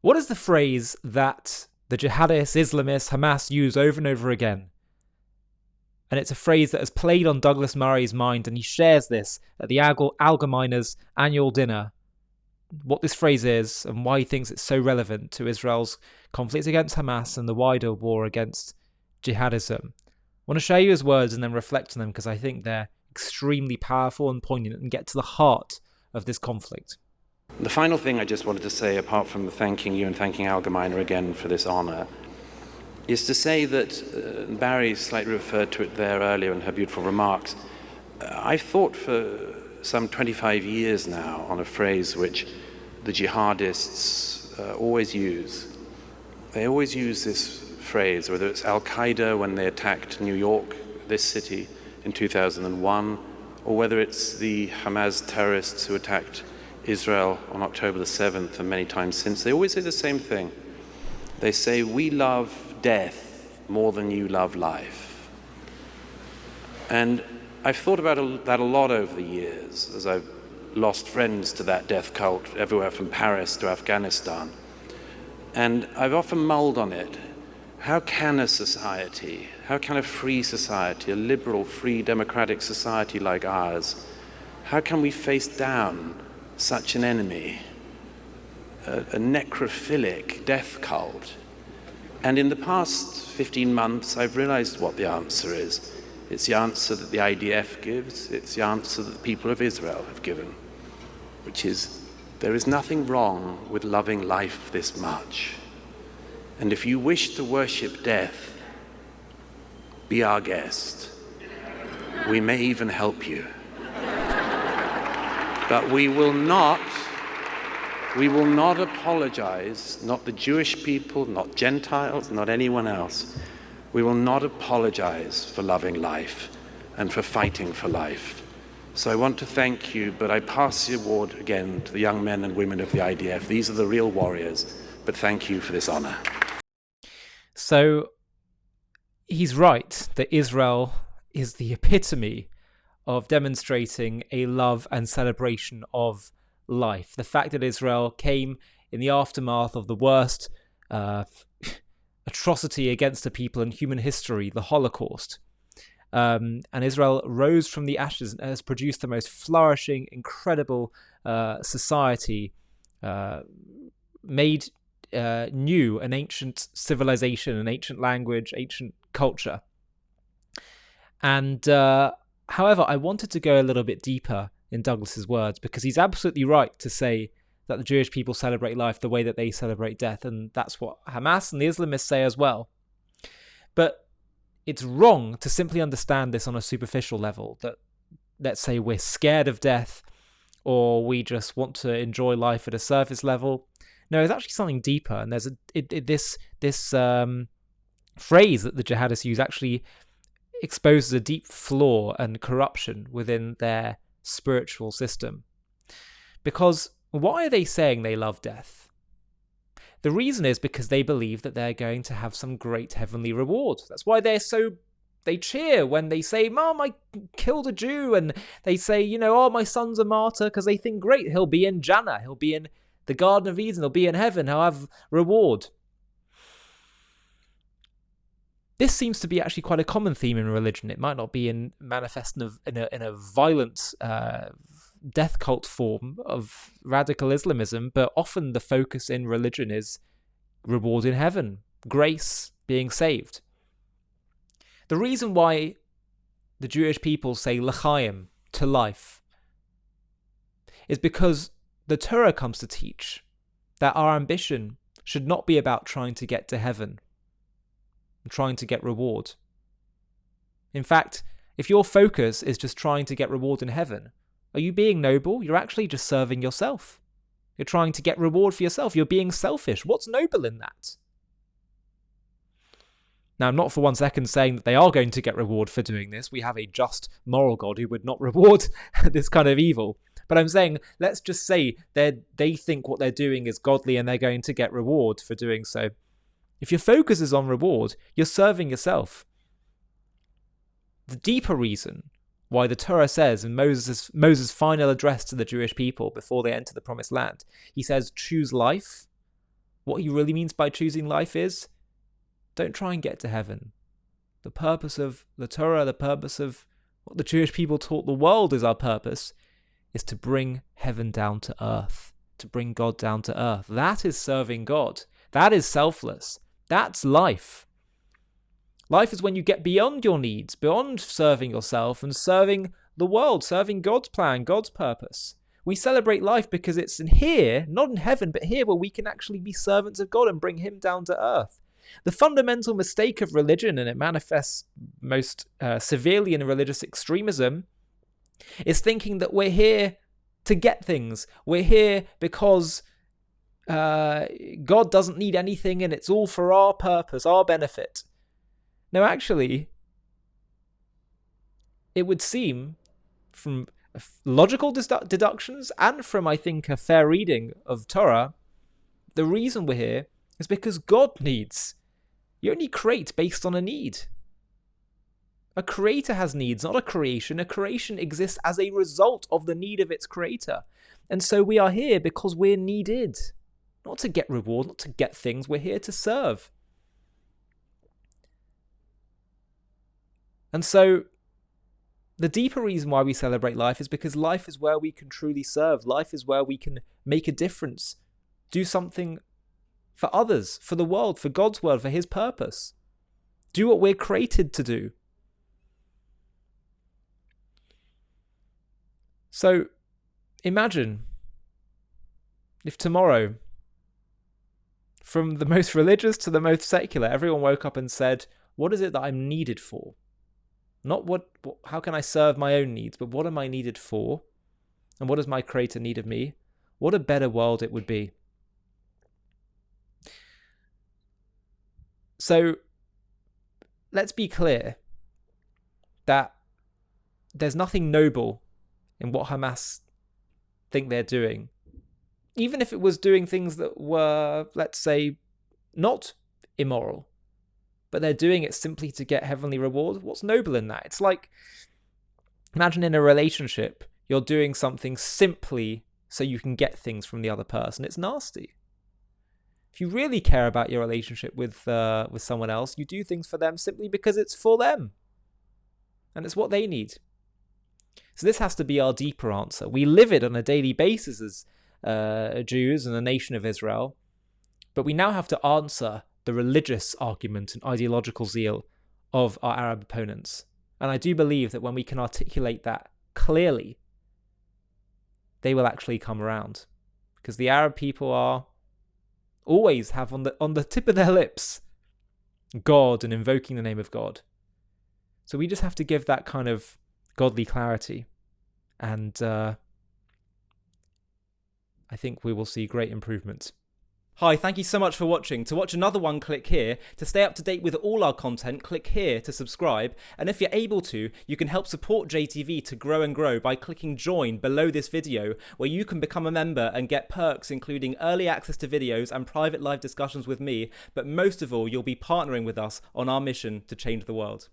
What is the phrase that the jihadists, Islamists, Hamas use over and over again? And it's a phrase that has played on Douglas Murray's mind, and he shares this at the Allgemeiner's annual dinner. What this phrase is and why he thinks it's so relevant to Israel's conflict against Hamas and the wider war against jihadism. I want to share you his words and then reflect on them because I think they're extremely powerful and poignant and get to the heart of this conflict. The final thing I just wanted to say, apart from thanking you and thanking Allgemeiner again for this honour, is to say that Barry slightly referred to it there earlier in her beautiful remarks. I've thought for some 25 years now on a phrase which the jihadists always use. They always use this phrase, whether it's Al-Qaeda when they attacked New York, this city, in 2001, or whether it's the Hamas terrorists who attacked Israel on October the 7th and many times since. They always say the same thing. They say, we love death more than you love life. And I've thought about that a lot over the years as I've lost friends to that death cult everywhere from Paris to Afghanistan. And I've often mulled on it. How can a society, how can a free society, a liberal, free, democratic society like ours, how can we face down such an enemy, a necrophilic death cult? And in the past 15 months, I've realized what the answer is. It's the answer that the IDF gives, it's the answer that the people of Israel have given, which is, there is nothing wrong with loving life this much. And if you wish to worship death, be our guest. We may even help you. But we will not apologize, not the Jewish people, not Gentiles, not anyone else. We will not apologize for loving life and for fighting for life. So I want to thank you, but I pass the award again to the young men and women of the IDF. These are the real warriors, but thank you for this honor. So he's right that Israel is the epitome of demonstrating a love and celebration of life. The fact that Israel came in the aftermath of the worst atrocity against a people in human history, the Holocaust. And Israel rose from the ashes and has produced the most flourishing, incredible society, made new an ancient civilization, an ancient language, ancient culture. And however, I wanted to go a little bit deeper in Douglas's words, because he's absolutely right to say that the Jewish people celebrate life the way that they celebrate death, and that's what Hamas and the Islamists say as well. But it's wrong to simply understand this on a superficial level, that, let's say, we're scared of death or we just want to enjoy life at a surface level. No, there's actually something deeper, and there's this phrase that the jihadists use actually exposes a deep flaw and corruption within their spiritual system. Because why are they saying they love death? The reason is because they believe that they're going to have some great heavenly reward. That's why they cheer when they say, Mom, I killed a Jew, and they say, oh, my son's a martyr, because they think, great, he'll be in Jannah, he'll be in the Garden of Eden, he'll be in heaven, he'll have reward. This seems to be actually quite a common theme in religion. It might not be manifest in a violent death cult form of radical Islamism, but often the focus in religion is reward in heaven, grace, being saved. The reason why the Jewish people say l'chaim, to life, is because the Torah comes to teach that our ambition should not be about trying to get to heaven and trying to get reward. In fact, if your focus is just trying to get reward in heaven, are you being noble? You're actually just serving yourself. You're trying to get reward for yourself. You're being selfish. What's noble in that? Now, I'm not for 1 second saying that they are going to get reward for doing this. We have a just, moral God who would not reward this kind of evil. But I'm saying, let's just say they think what they're doing is godly and they're going to get reward for doing so. If your focus is on reward, you're serving yourself. The deeper reason why the Torah says in Moses' final address to the Jewish people before they enter the Promised Land, he says, choose life What he really means by choosing life is, don't try and get to heaven. The purpose of the Torah, the purpose of what the Jewish people taught the world is our purpose, is to bring heaven down to earth, to bring God down to earth. That is serving God. That is selfless. That's life. Life is when you get beyond your needs, beyond serving yourself and serving the world, serving God's plan, God's purpose. We celebrate life because it's in here, not in heaven, but here where we can actually be servants of God and bring him down to earth. The fundamental mistake of religion, and it manifests most severely in religious extremism, is thinking that we're here to get things. We're here because God doesn't need anything and it's all for our purpose, our benefit. No, actually, it would seem from logical deductions and from, I think, a fair reading of Torah, the reason we're here is because God needs. You only create based on a need. A creator has needs, not a creation. A creation exists as a result of the need of its creator. And so we are here because we're needed. Not to get reward, not to get things. We're here to serve. And so the deeper reason why we celebrate life is because life is where we can truly serve. Life is where we can make a difference, do something for others, for the world, for God's world, for his purpose. Do what we're created to do. So imagine if tomorrow, from the most religious to the most secular, everyone woke up and said, what is it that I'm needed for? Not how can I serve my own needs, but what am I needed for? And what does my creator need of me? What a better world it would be. So let's be clear that there's nothing noble in what Hamas think they're doing. Even if it was doing things that were, let's say, not immoral, but they're doing it simply to get heavenly reward. What's noble in that? It's like, imagine in a relationship, you're doing something simply so you can get things from the other person. It's nasty. If you really care about your relationship with someone else, you do things for them simply because it's for them. And it's what they need. So this has to be our deeper answer. We live it on a daily basis as Jews and the nation of Israel. But we now have to answer the religious argument and ideological zeal of our Arab opponents. And I do believe that when we can articulate that clearly, they will actually come around. Because the Arab people always have on the tip of their lips God and invoking the name of God. So we just have to give that kind of godly clarity. And I think we will see great improvements. Hi, thank you so much for watching. To watch another one, click here. To stay up to date with all our content, click here to subscribe. And if you're able to, you can help support JTV to grow and grow by clicking join below this video, where you can become a member and get perks including early access to videos and private live discussions with me. But most of all, you'll be partnering with us on our mission to change the world.